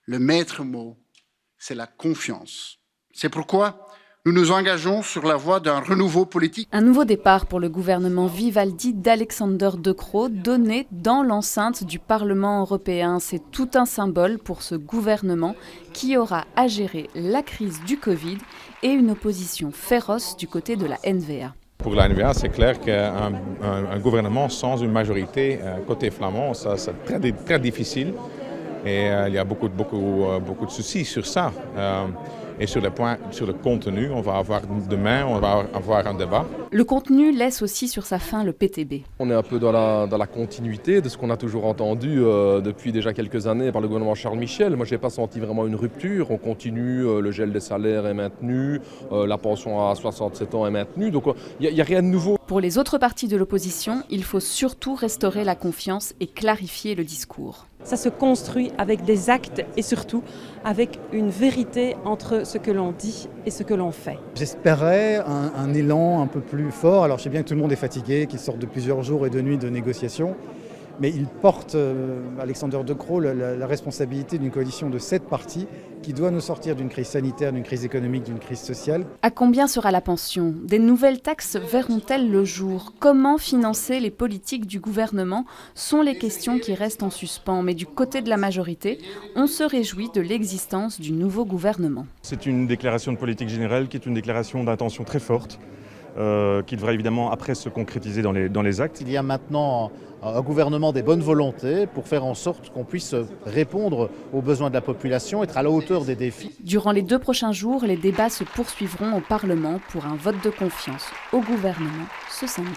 Le maître mot, c'est la confiance. C'est pourquoi nous nous engageons sur la voie d'un renouveau politique. Un nouveau départ pour le gouvernement Vivaldi d'Alexander De Croo, donné dans l'enceinte du Parlement européen. C'est tout un symbole pour ce gouvernement qui aura à gérer la crise du Covid et une opposition féroce du côté de la NVA. Pour la NVA, c'est clair qu'un gouvernement sans une majorité côté flamand, ça c'est très difficile. Et il y a beaucoup de soucis sur ça. Et sur le contenu, demain, on va avoir un débat. Le contenu laisse aussi sur sa faim le PTB. On est un peu dans la continuité de ce qu'on a toujours entendu depuis déjà quelques années par le gouvernement Charles Michel. Moi, je n'ai pas senti vraiment une rupture. On continue, le gel des salaires est maintenu, la pension à 67 ans est maintenue. Donc, il n'y a rien de nouveau. Pour les autres partis de l'opposition, il faut surtout restaurer la confiance et clarifier le discours. Ça se construit avec des actes et surtout avec une vérité entre ce que l'on dit et ce que l'on fait. J'espérais un élan un peu plus fort. Alors je sais bien que tout le monde est fatigué, qu'il sort de plusieurs jours et de nuits de négociations. Mais il porte, Alexander De Croo, la responsabilité d'une coalition de 7 partis qui doit nous sortir d'une crise sanitaire, d'une crise économique, d'une crise sociale. À combien sera la pension? Des nouvelles taxes verront-elles le jour? Comment financer les politiques du gouvernement sont les questions qui restent en suspens. Mais du côté de la majorité, on se réjouit de l'existence du nouveau gouvernement. C'est une déclaration de politique générale qui est une déclaration d'intention très forte. Qui devrait évidemment après se concrétiser dans les actes. Il y a maintenant un gouvernement des bonnes volontés pour faire en sorte qu'on puisse répondre aux besoins de la population, être à la hauteur des défis. Durant les 2 prochains jours, les débats se poursuivront au Parlement pour un vote de confiance au gouvernement ce samedi.